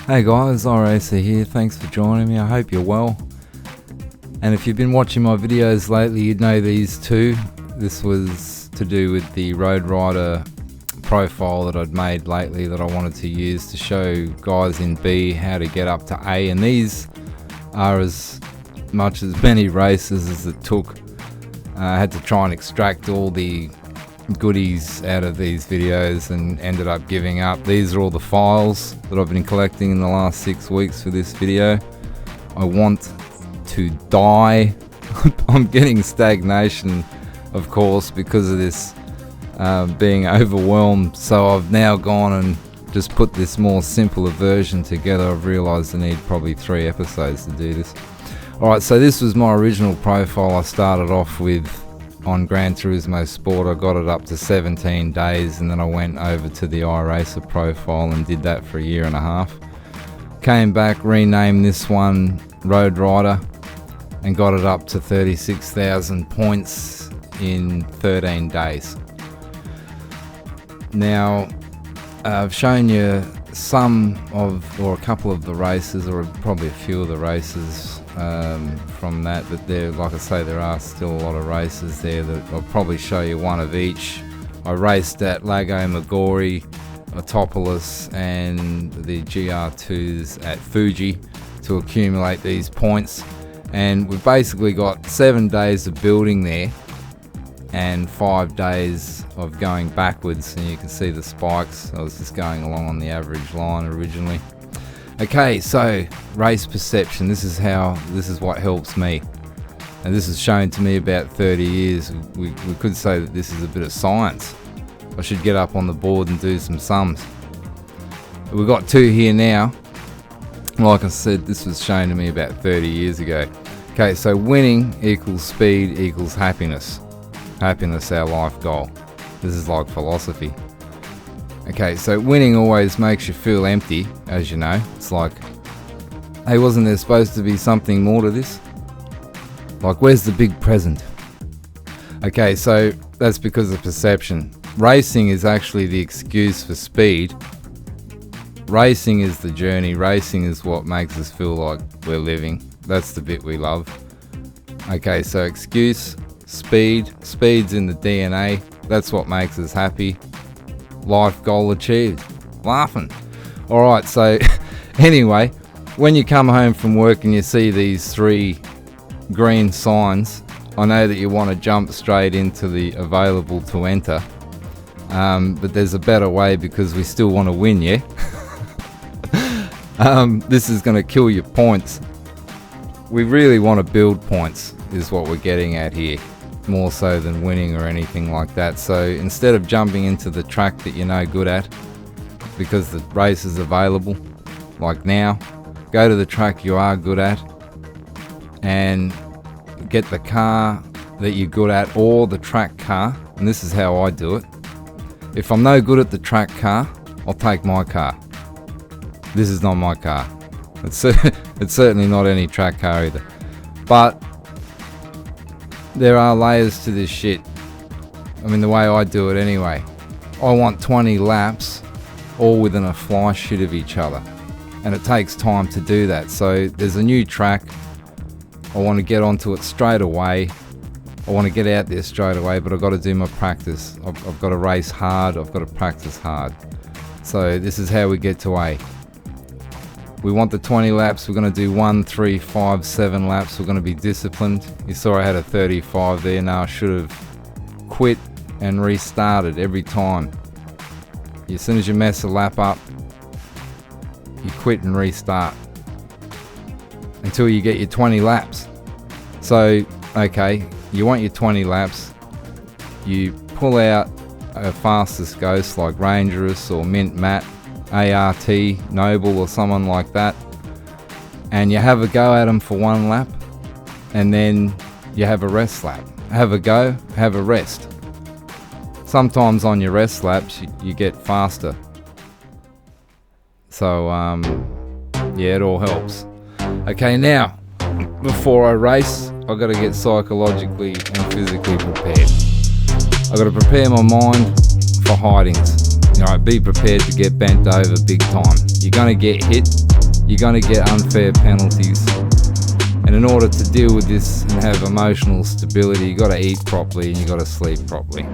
Hey guys, iRacer here. Thanks for joining me. I hope you're well. And if you've been watching my videos lately, you'd know these two. This was to do with the Road Rider profile that I'd made lately that I wanted to use to show guys in B how to get up to A. And these are as much as many races as it took. I had to try and extract all the goodies out of these videos and ended up giving up. These are all the files that I've been collecting in the last 6 weeks for this video. I want to die. I'm getting stagnation, of course, because of this being overwhelmed, so I've now gone and just put this more simpler version together. I've realized I need probably 3 episodes to do this. Alright, so this was my original profile I started off with on Gran Turismo Sport. I got it up to 17 days and then I went over to the iRacer profile and did that for 1.5 years. Came back, renamed this one Road Rider and got it up to 36,000 points in 13 days. Now, I've shown you some of, or a couple of the races, or probably a few of the races from that, but there, like I say, there are still a lot of races there that I'll probably show you one of each. I raced at Lago Maggiore, Autopolis and the GR2s at Fuji to accumulate these points, and we've basically got 7 days of building there and 5 days of going backwards, and you can see the spikes. I was just going along on the average line originally. Okay, so race perception, this is what helps me, and this is shown to me about 30 years. We could say that this is a bit of science. I should get up on the board and do some sums. We've got 2 here now. Like I said, this was shown to me about 30 years ago. Okay, so winning equals speed equals happiness. Happiness, our life goal. This is like philosophy. Okay, so winning always makes you feel empty, as you know. It's like, hey, wasn't there supposed to be something more to this? Like, where's the big present? Okay, so that's because of perception. Racing is actually the excuse for speed. Racing is the journey. Racing is what makes us feel like we're living. That's the bit we love. Okay, so excuse, speed. Speed's in the DNA. That's what makes us happy. Life goal achieved. Laughing. Alright, so anyway, when you come home from work and you see these 3 green signs, I know that you want to jump straight into the available to enter. But there's a better way, because we still want to win, yeah? This is going to kill your points. We really want to build points, is what we're getting at here, more so than winning or anything like that. So instead of jumping into the track that you're no good at because the race is available, like now, go to the track you are good at and get the car that you're good at, or the track car. And this is how I do it. If I'm no good at the track car, I'll take my car. This is not my car. It's certainly not any track car either. But there are layers to this shit. I mean, the way I do it anyway. I want 20 laps all within a fly shit of each other. And it takes time to do that. So there's a new track. I want to get onto it straight away. I want to get out there straight away, but I've got to do my practice. I've got to race hard. I've got to practice hard. So this is how we get to A. We want the 20 laps. We're going to do 1, 3, 5, 7 laps. We're going to be disciplined. You saw I had a 35 there. Now I should have quit and restarted every time. As soon as you mess a lap up, you quit and restart until you get your 20 laps. So, okay, you want your 20 laps. You pull out a fastest ghost like Rangerous or Mint Matt, ART, Noble or someone like that, and you have a go at them for 1 lap, and then you have a rest lap. Have a go, have a rest. Sometimes on your rest laps you get faster. So yeah, it all helps. Okay, now before I race, I've got to get psychologically and physically prepared. I've got to prepare my mind for hidings. Alright, be prepared to get bent over big time. You're going to get hit. you're going to get unfair penalties. And in order to deal with this and have emotional stability, you got to eat properly and you got to sleep properly.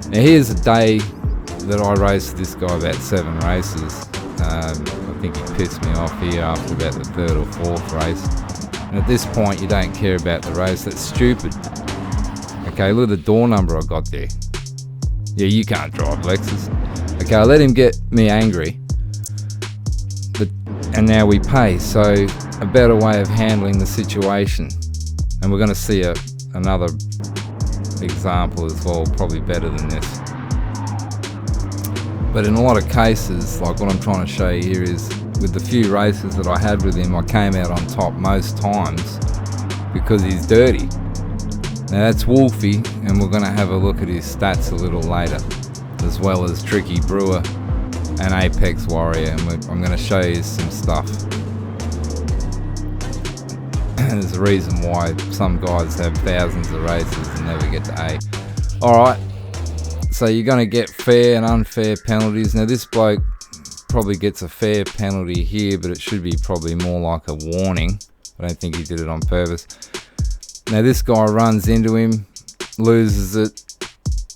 Now here's a day that I raced this guy about 7 races. I think he pissed me off here after about the 3rd or 4th race. And at this point you don't care about the race. That's stupid. Okay, look at the door number I got there. Yeah, you can't drive, Lexus. Okay, I let him get me angry. And now we pay. So a better way of handling the situation. And we're going to see another example as well, probably better than this. But in a lot of cases, like what I'm trying to show you here is, with the few races that I had with him, I came out on top most times because he's dirty. Now that's Wolfie, and we're going to have a look at his stats a little later, as well as Tricky Brewer and Apex Warrior, and I'm going to show you some stuff. There's a reason why some guys have thousands of races and never get to A. Alright, so you're going to get fair and unfair penalties. Now this bloke probably gets a fair penalty here, but it should be probably more like a warning. I don't think he did it on purpose. Now this guy runs into him, loses it,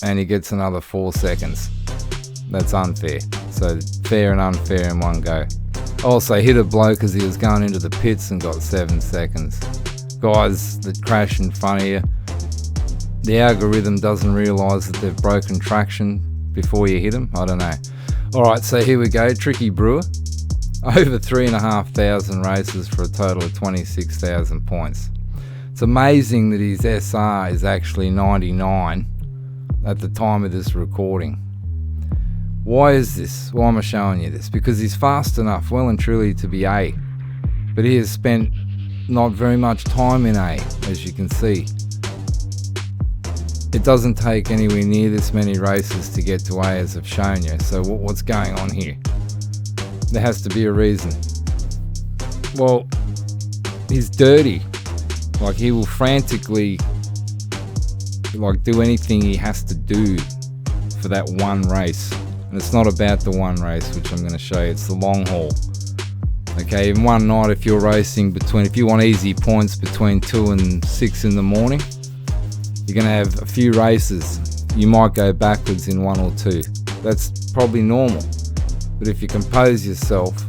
and he gets another 4 seconds. That's unfair. So fair and unfair in one go. Also hit a bloke as he was going into the pits and got 7 seconds. Guys that crash in front of you, the algorithm doesn't realise that they've broken traction before you hit them. I don't know. Alright, so here we go. Tricky Brewer. Over 3,500 races for a total of 26,000 points. It's amazing that his SR is actually 99 at the time of this recording. Why is this? Why am I showing you this? Because he's fast enough, well and truly, to be A. But he has spent not very much time in A, as you can see. It doesn't take anywhere near this many races to get to A, as I've shown you. So what's going on here? There has to be a reason. Well, he's dirty. Like, he will frantically do anything he has to do for that one race. And it's not about the one race, which I'm going to show you. It's the long haul. Okay, in one night, if you're racing if you want easy points between 2 and 6 in the morning, you're going to have a few races. You might go backwards in 1 or 2. That's probably normal. But if you compose yourself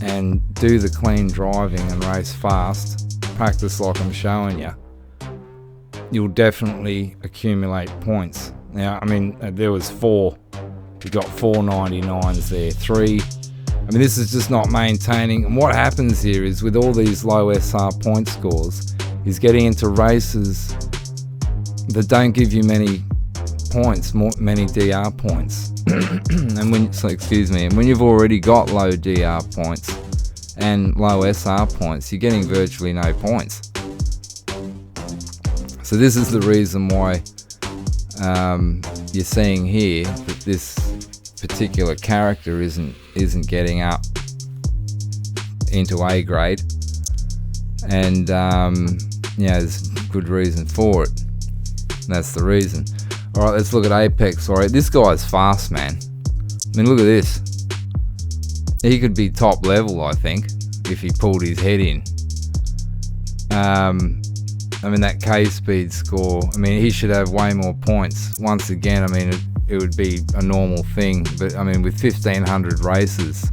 and do the clean driving and race fast, practice like I'm showing you, you'll definitely accumulate points. Now, I mean, there was 4. You got 4 99s there, 3. I mean, this is just not maintaining. And what happens here is, with all these low SR point scores, is getting into races that don't give you many points, many DR points. And when you've already got low DR points and low SR points, you're getting virtually no points. So this is the reason why you're seeing here that this particular character isn't getting up into A grade, and there's good reason for it. And that's the reason. Alright, let's look at Apex. Alright, this guy's fast, man. I mean, look at this. He could be top level, I think, if he pulled his head in. I mean, that K-speed score, I mean, he should have way more points. Once again, I mean, it would be a normal thing, but I mean, with 1,500 races,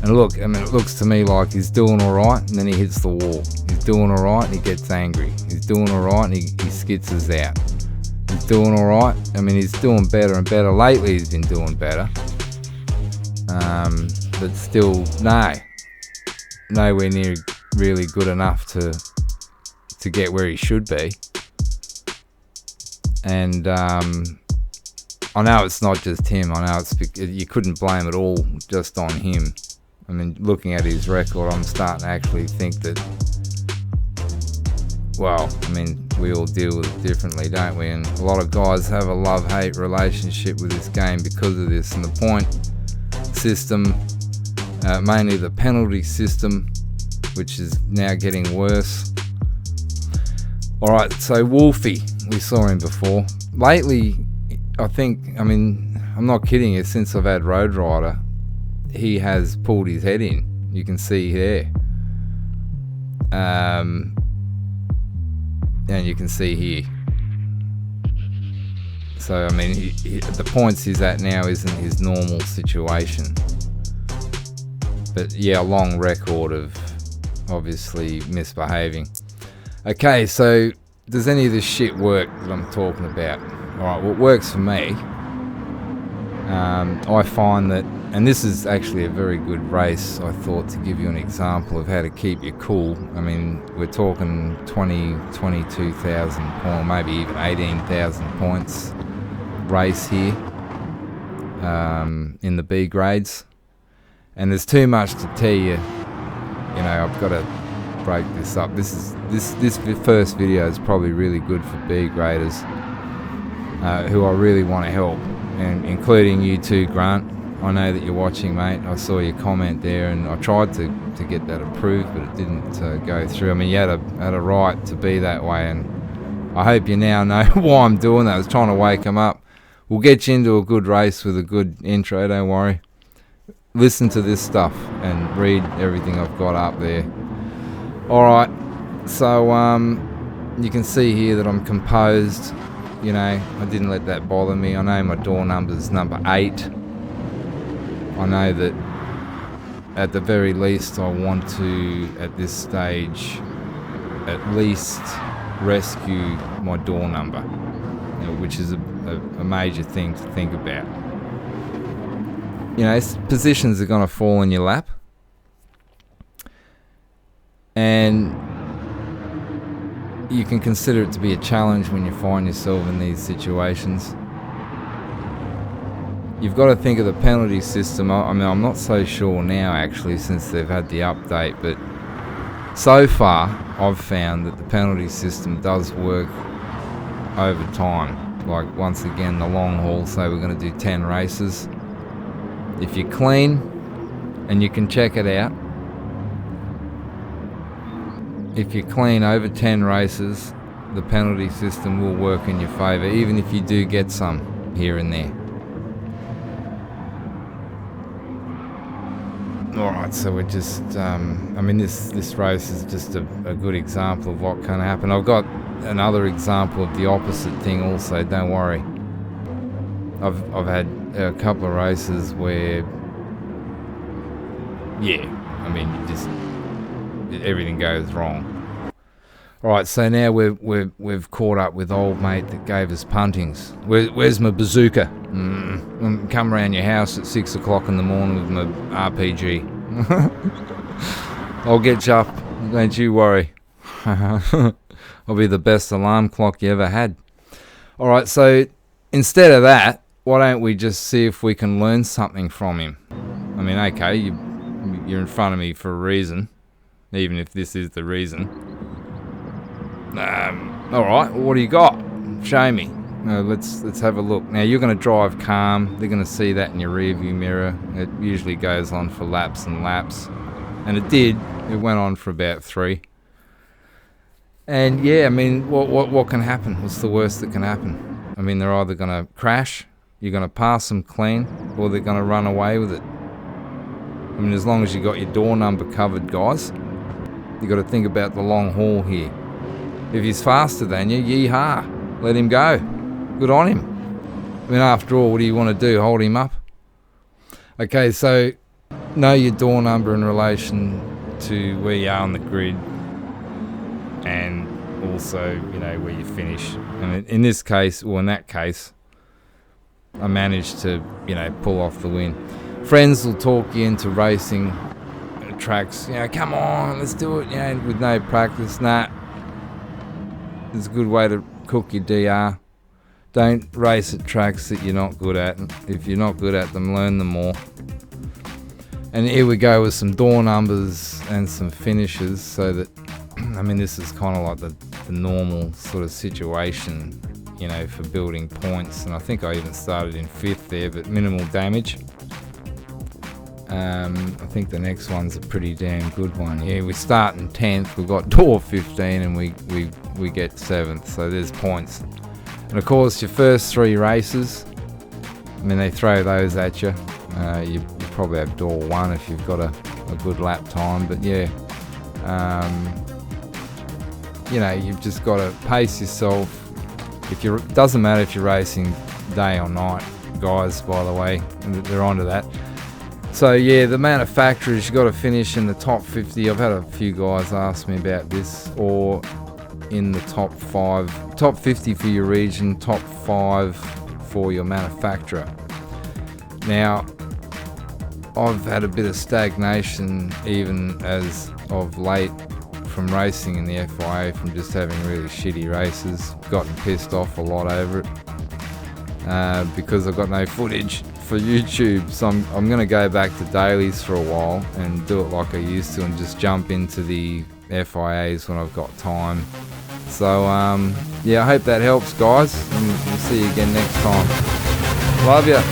and look, I mean, it looks to me like he's doing alright, and then he hits the wall. He's doing alright, and he gets angry. He's doing alright, and he skitzes out. He's doing alright. I mean, he's doing better and better. Lately, he's been doing better. But still, nowhere near really good enough to get where he should be. And I know it's not just him. I know you couldn't blame it all just on him. I mean, looking at his record, I'm starting to actually think that, well, I mean, we all deal with it differently, don't we? And a lot of guys have a love-hate relationship with this game because of this. And the point system, mainly the penalty system, which is now getting worse. Alright, so Wolfie, we saw him before. Lately, I think, I mean, I'm not kidding you, since I've had Road Rider, he has pulled his head in. You can see there. And you can see here. So, I mean, the points he's at now isn't his normal situation. But yeah, a long record of obviously misbehaving. Okay, so does any of this shit work that I'm talking about? Alright, well, it works for me. I find that, and this is actually a very good race, I thought, to give you an example of how to keep you cool. I mean, we're talking 22,000 points, maybe even 18,000 points race here in the B grades. And there's too much to tell you. You know, I've got to break this up. This first video is probably really good for B graders who I really want to help, and including you too, Grant. I know that you're watching, mate. I saw your comment there, and I tried to get that approved, but it didn't go through. I mean, you had a right to be that way, and I hope you now know why I'm doing that. I was trying to wake them up. We'll get you into a good race with a good intro, don't worry. Listen to this stuff and read everything I've got up there. Alright, so you can see here that I'm composed. You know, I didn't let that bother me. I know my door number's number 8. I know that at the very least I want to, at this stage, at least rescue my door number, you know, which is a major thing to think about. You know, positions are going to fall in your lap, and you can consider it to be a challenge when you find yourself in these situations. You've got to think of the penalty system. I mean, I'm not so sure now actually, since they've had the update, but so far I've found that the penalty system does work over time. Like, once again, the long haul, so we're going to do 10 races. If you're clean, and you can check it out, if you're clean over 10 races, the penalty system will work in your favour, even if you do get some here and there. Alright, so we're just, I mean, this race is just a good example of what can happen. I've got another example of the opposite thing also, don't worry. I've had a couple of races where, yeah, I mean, everything goes wrong. Alright, so now we've caught up with old mate that gave us puntings. Where's my bazooka? Come around your house at 6 o'clock in the morning with my RPG. I'll get you up, don't you worry. I'll be the best alarm clock you ever had. Alright, so instead of that, why don't we just see if we can learn something from him? I mean, okay, you're in front of me for a reason, even if this is the reason. Alright, what do you got? Show me. Let's have a look. Now, you're going to drive calm. They're going to see that in your rear view mirror. It usually goes on for laps and laps. And it did. It went on for about 3. And yeah, I mean, what can happen? What's the worst that can happen? I mean, they're either going to crash, you're going to pass them clean, or they're going to run away with it. I mean, as long as you got your door number covered, guys, you got to think about the long haul here. If he's faster than you, yee-haw, let him go. Good on him. I mean, after all, what do you want to do? Hold him up? Okay, so know your door number in relation to where you are on the grid, and also, you know, where you finish. And in this case, or in that case, I managed to, you know, pull off the win. Friends will talk you into racing tracks. You know, come on, let's do it. You know, with no practice. Nah, it's a good way to cook your DR. Don't race at tracks that you're not good at. If you're not good at them, learn them more. And here we go with some door numbers and some finishes, so that, I mean, this is kind of like the normal sort of situation, you know, for building points. And I think I even started in 5th there, but minimal damage. I think the next one's a pretty damn good one. Yeah, we start in 10th, we've got door 15, and we get 7th, so there's points. And of course, your first 3 races, I mean, they throw those at you. Your probably have door 1 if you've got a good lap time. But yeah, you know, you've just got to pace yourself. Doesn't matter if you're racing day or night, guys, by the way, they're onto that. So yeah, the manufacturers, you got to finish in the top 50. I've had a few guys ask me about this, or in the top 50 for your region, top 5 for your manufacturer. Now, I've had a bit of stagnation even as of late from racing in the FIA, from just having really shitty races. Gotten pissed off a lot over it because I've got no footage for YouTube. So I'm going to go back to dailies for a while and do it like I used to, and just jump into the FIAs when I've got time. So yeah, I hope that helps, guys, and we'll see you again next time. Love ya.